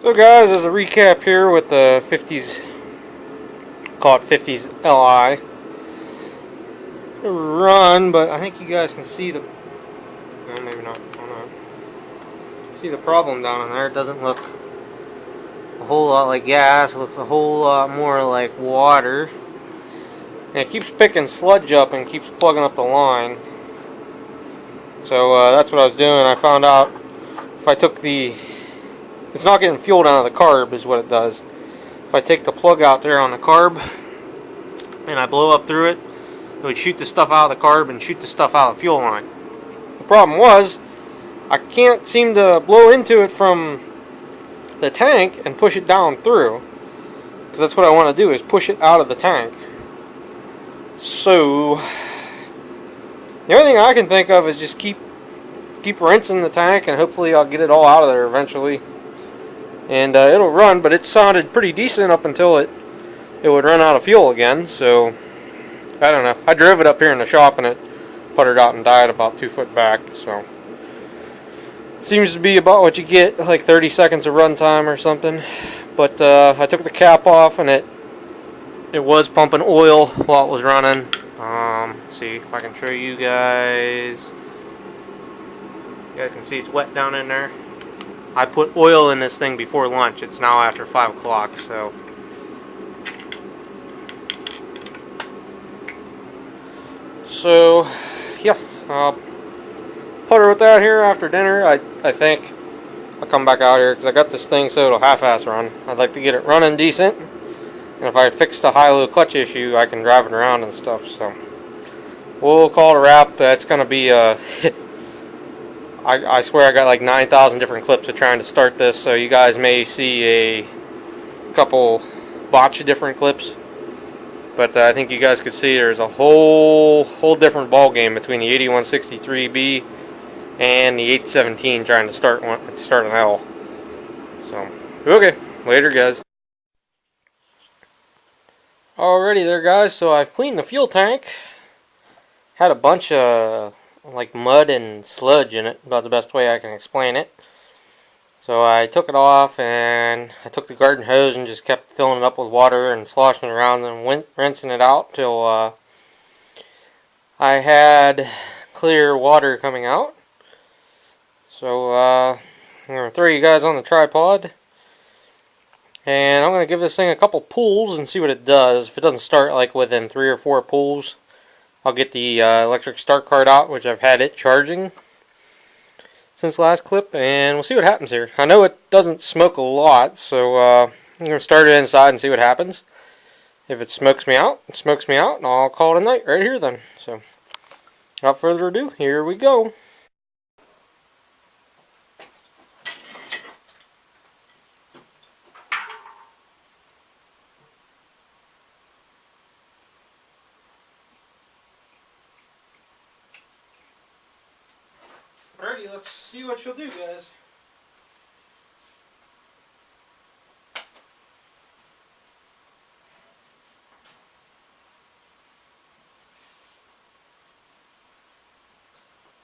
So guys, as a recap here with the 50s, call it 50s Li run, but I think you guys can see the, well, maybe not, I don't know. See the problem down in there. It doesn't look a whole lot like gas. It looks a whole lot more like water. And it keeps picking sludge up and keeps plugging up the line. So that's what I was doing. I found out if I took the, it's not getting fuel down to the carb is what it does. If I take the plug out there on the carb and I blow up through it, it would shoot the stuff out of the carb and shoot the stuff out of the fuel line. The problem was, I can't seem to blow into it from the tank and push it down through. Because that's what I want to do, is push it out of the tank. So, the only thing I can think of is just keep rinsing the tank, and hopefully I'll get it all out of there eventually. And it'll run, but it sounded pretty decent up until it would run out of fuel again. So, I don't know. I drove it up here in the shop and it puttered out and died about 2 foot back. So, seems to be about what you get, like 30 seconds of run time or something. But I took the cap off and it was pumping oil while it was running. See if I can show you guys. You guys can see it's wet down in there. I put oil in this thing before lunch. It's now after 5 o'clock, so. So, yeah. I'll putter with that here after dinner. I think I'll come back out here because I got this thing so it'll half-ass run. I'd like to get it running decent. And if I fix the high-low clutch issue, I can drive it around and stuff, so. We'll call it a wrap. That's going to be I swear I got like 9,000 different clips of trying to start this, so you guys may see a couple botch different clips. But I think you guys could see there's a whole different ball game between the 8163B and the 817 trying to start an L. So, okay, later guys. Alrighty there guys, so I've cleaned the fuel tank. Had a bunch of like mud and sludge in it, about the best way I can explain it. So I took it off and I took the garden hose and just kept filling it up with water and sloshing it around and rinsing it out till I had clear water coming out. So I'm going to throw you guys on the tripod and I'm going to give this thing a couple pulls and see what it does. If it doesn't start like within 3 or 4 pulls, I'll get the electric start card out, which I've had it charging since last clip, and we'll see what happens here. I know it doesn't smoke a lot, so I'm going to start it inside and see what happens. If it smokes me out, it smokes me out, and I'll call it a night right here then. So, without further ado, here we go. Alrighty, let's see what she'll do, guys.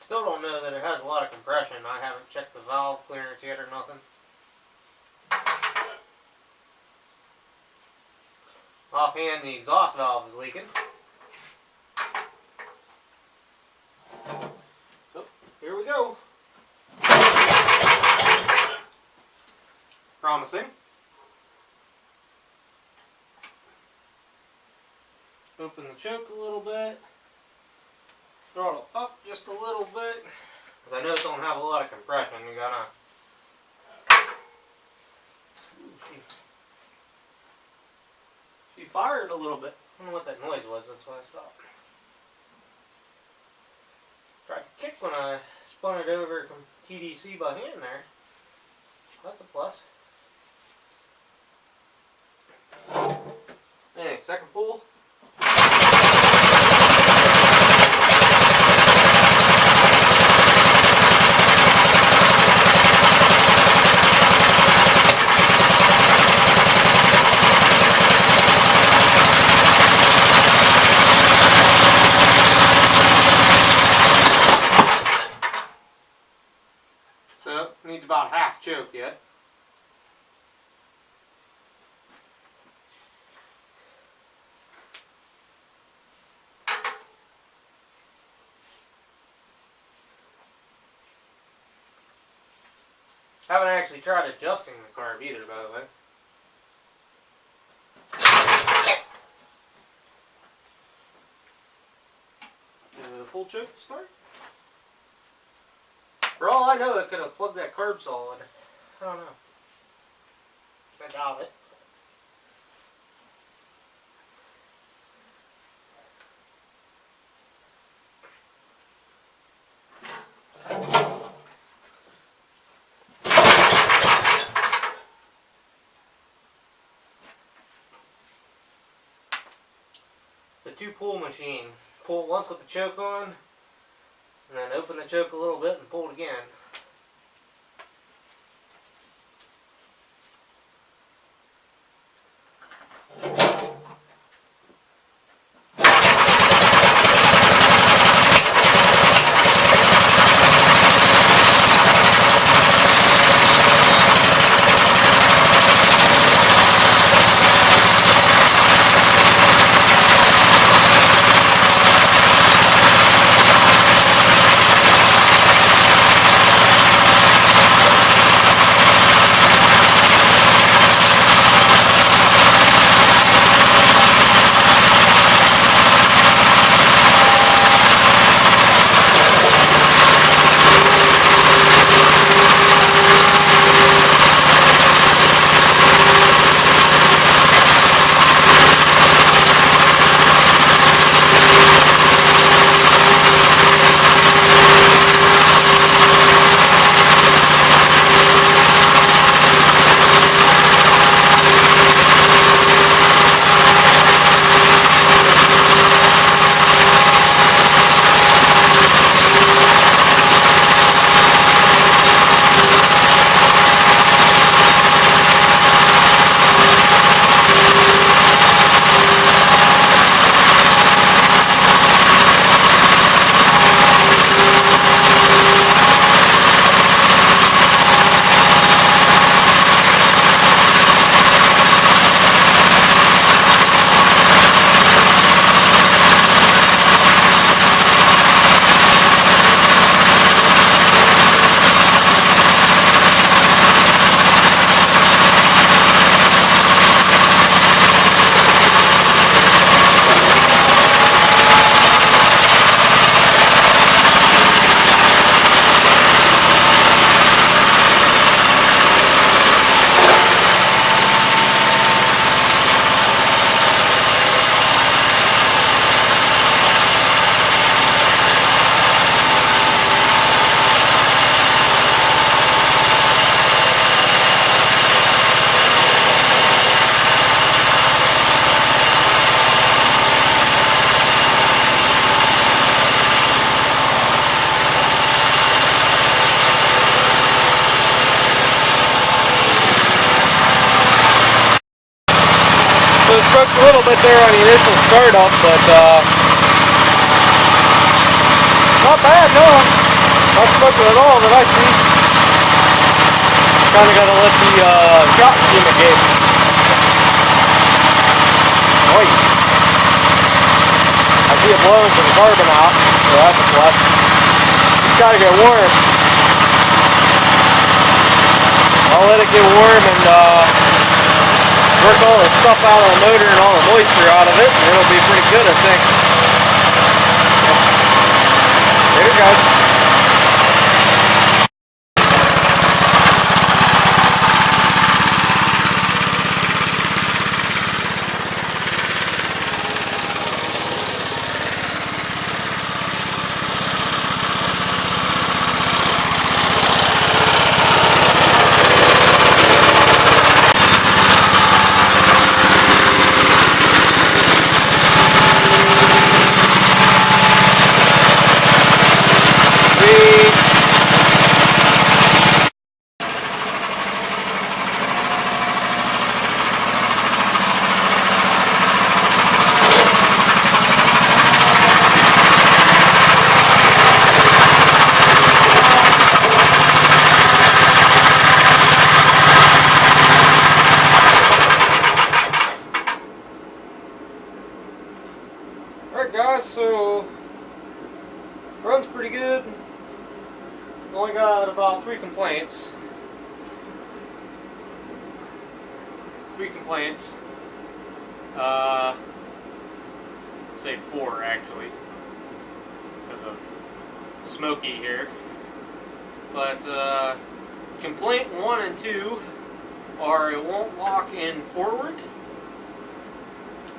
Still don't know that it has a lot of compression. I haven't checked the valve clearance yet or nothing. Offhand, the exhaust valve is leaking. Here we go. Promising. Open the choke a little bit. Throttle up just a little bit. Because I know it don't have a lot of compression. You gotta. She fired a little bit. I don't know what that noise was. That's why I stopped. Tried to kick when I spun it over from TDC by hand there. That's a plus. Anyway, second pull. So, needs about half choke yet. Haven't actually tried adjusting the carb either, by the way. Give it a full choke to start. For all I know, it could have plugged that carb solid. I don't know. I doubt it. It's a 2-pull machine. Pull it once with the choke on, and then open the choke a little bit and pull it again. Smoked a little bit there on the initial startup, but not bad, no. Not smoking at all that I see. Kind of got to let the shot fumigate. Nice. I see it blowing some carbon out, so that's a plus. Just got to get warm. I'll let it get warm and work all the stuff out of the motor and all the moisture out of it, and it'll be pretty good, I think. Later, guys. Alright guys, so runs pretty good. Only got about 3 complaints. 3 complaints. Say 4 actually, because of Smokey here. But complaint 1 and 2 are it won't lock in forward,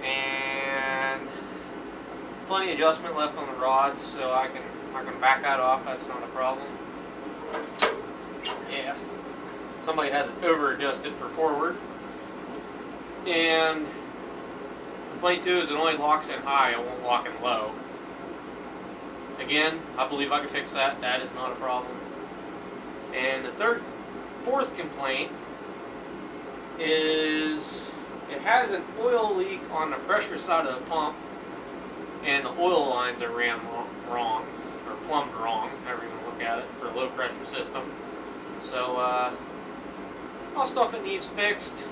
and plenty of adjustment left on the rods, so I can back that off. That's not a problem. Yeah, somebody has it over adjusted for forward. And complaint 2 is it only locks in high, it won't lock in low. Again, I believe I can fix that. That is not a problem. And the fourth complaint is it has an oil leak on the pressure side of the pump, and the oil lines are ran wrong, or plumbed wrong, however you want to look at it, for a low pressure system. So, all stuff that needs fixed.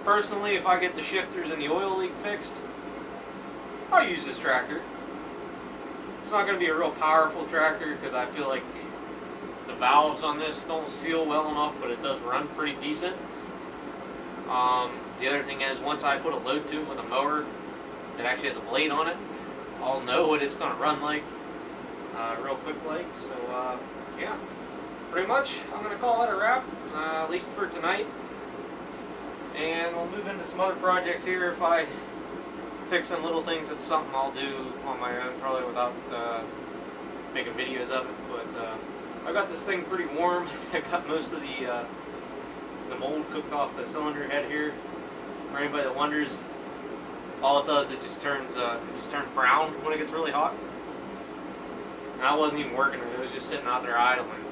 Personally, if I get the shifters and the oil leak fixed, I'll use this tractor. It's not going to be a real powerful tractor because I feel like the valves on this don't seal well enough, but it does run pretty decent. The other thing is, once I put a load to it with a mower that actually has a blade on it, I'll know what it's going to run like real quick like. So yeah, pretty much I'm going to call that a wrap, at least for tonight. And we'll move into some other projects here. If I fix some little things, it's something I'll do on my own, probably without making videos of it. But I got this thing pretty warm. I got most of the mold cooked off the cylinder head here. For anybody that wonders, all it does, it just turns brown when it gets really hot. And I wasn't even working it; it was just sitting out there idling.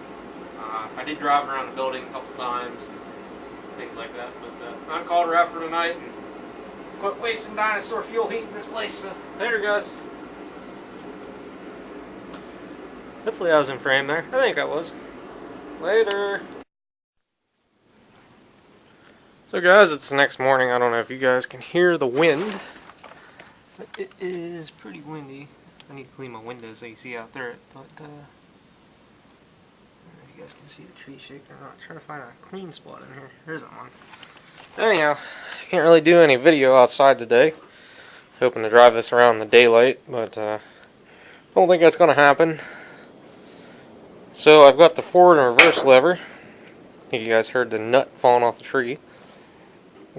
I did drive around the building a couple times, things like that. But I'm called a wrap for tonight, and quit wasting dinosaur fuel heat in this place. So later, guys. Hopefully I was in frame there. I think I was. Later. So guys, it's the next morning. I don't know if you guys can hear the wind, but it is pretty windy. I need to clean my windows so you see out there. But I don't know if you guys can see the tree shaking or not. Trying to find a clean spot in here. There's one. Anyhow, can't really do any video outside today. Hoping to drive this around in the daylight, but don't think that's going to happen. So I've got the forward and reverse lever. I think you guys heard the nut falling off the tree.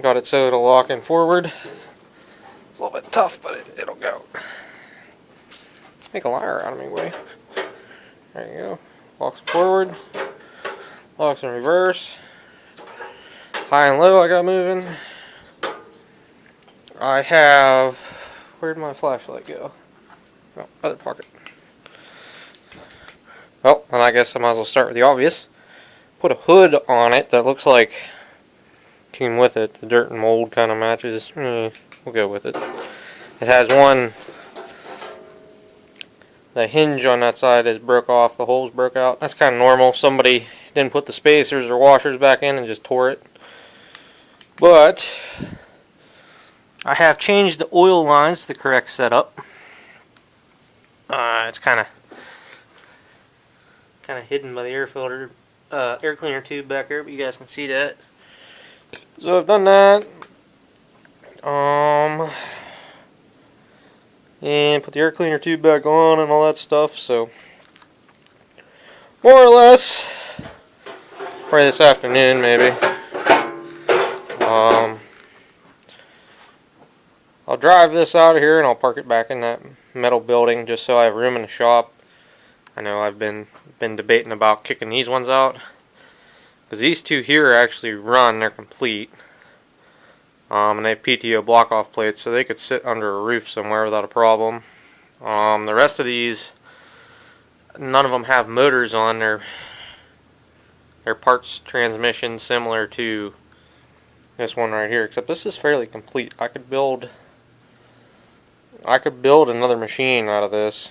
Got it so it'll lock in forward. It's a little bit tough, but it'll go. Make a liar out of me, way. There you go. Locks forward. Locks in reverse. High and low I got moving. I have... Where'd my flashlight go? Oh, other pocket. Well, and I guess I might as well start with the obvious. Put a hood on it that looks like came with it. The dirt and mold kind of matches. We'll go with it. It has one... The hinge on that side is broke off. The holes broke out. That's kind of normal. Somebody didn't put the spacers or washers back in and just tore it. But I have changed the oil lines to the correct setup. It's kind of hidden by the air filter, air cleaner tube back there, but you guys can see that. So I've done that. And put the air cleaner tube back on and all that stuff. So more or less, probably this afternoon maybe. I'll drive this out of here and I'll park it back in that metal building just so I have room in the shop. I know I've been debating about kicking these ones out, because these two here actually run, they're complete. And they have PTO block-off plates, so they could sit under a roof somewhere without a problem. The rest of these, none of them have motors on. They're parts transmission similar to this one right here, except this is fairly complete. I could build another machine out of this,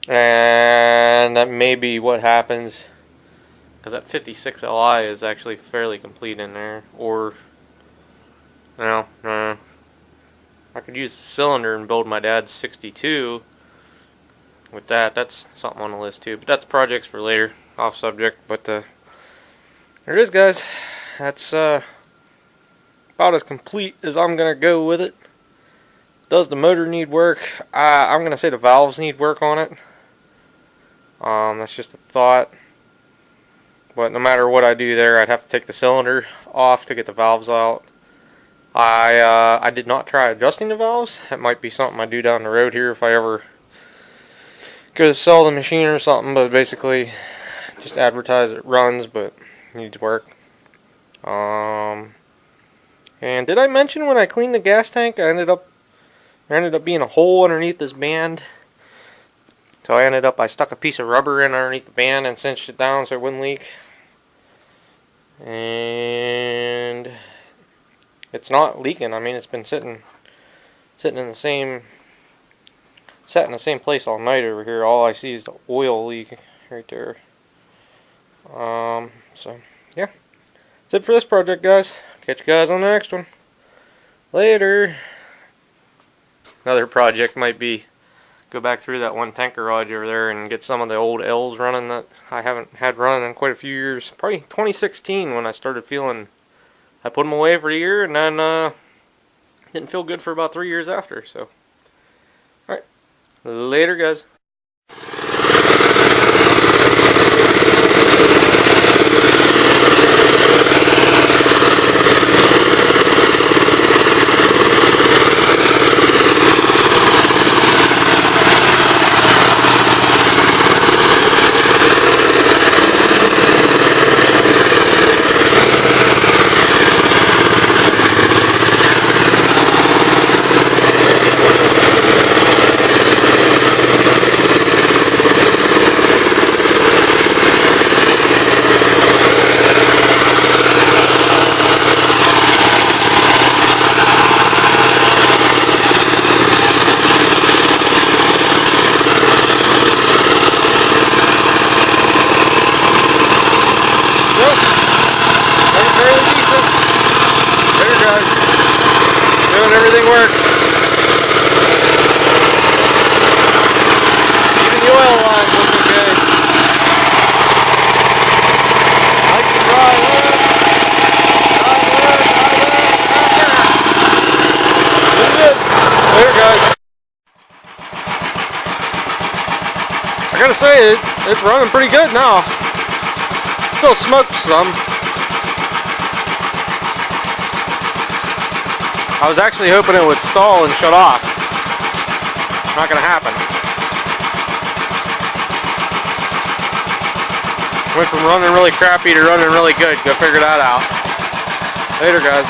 and that may be what happens, because that 56 Li is actually fairly complete in there. Or no, I could use the cylinder and build my dad's 62 with that. That's something on the list too, but that's projects for later, off subject. But there it is, guys. That's about as complete as I'm gonna go with it. Does the motor need work? I'm gonna say the valves need work on it. That's just a thought. But no matter what I do there, I'd have to take the cylinder off to get the valves out. I did not try adjusting the valves. That might be something I do down the road here if I ever go to sell the machine or something. But basically, just advertise it runs, but needs work. And did I mention when I cleaned the gas tank, there ended up being a hole underneath this band. So I stuck a piece of rubber in underneath the band and cinched it down so it wouldn't leak. And it's not leaking. I mean, it's been sitting in the same place all night over here. All I see is the oil leak right there. So yeah, that's it for this project, guys. Catch you guys on the next one. Later. Another project might be go back through that one tank garage over there and get some of the old L's running that I haven't had running in quite a few years. Probably 2016 when I started feeling, I put them away for a year and then didn't feel good for about 3 years after. So, alright, later guys. Doing everything works. Even the oil line looks okay. Nice and dry there. Looking good. There, guys. I gotta say, it's running pretty good now. Still smokes some. I was actually hoping it would stall and shut off. Not gonna happen. Went from running really crappy to running really good. Go figure that out. Later, guys.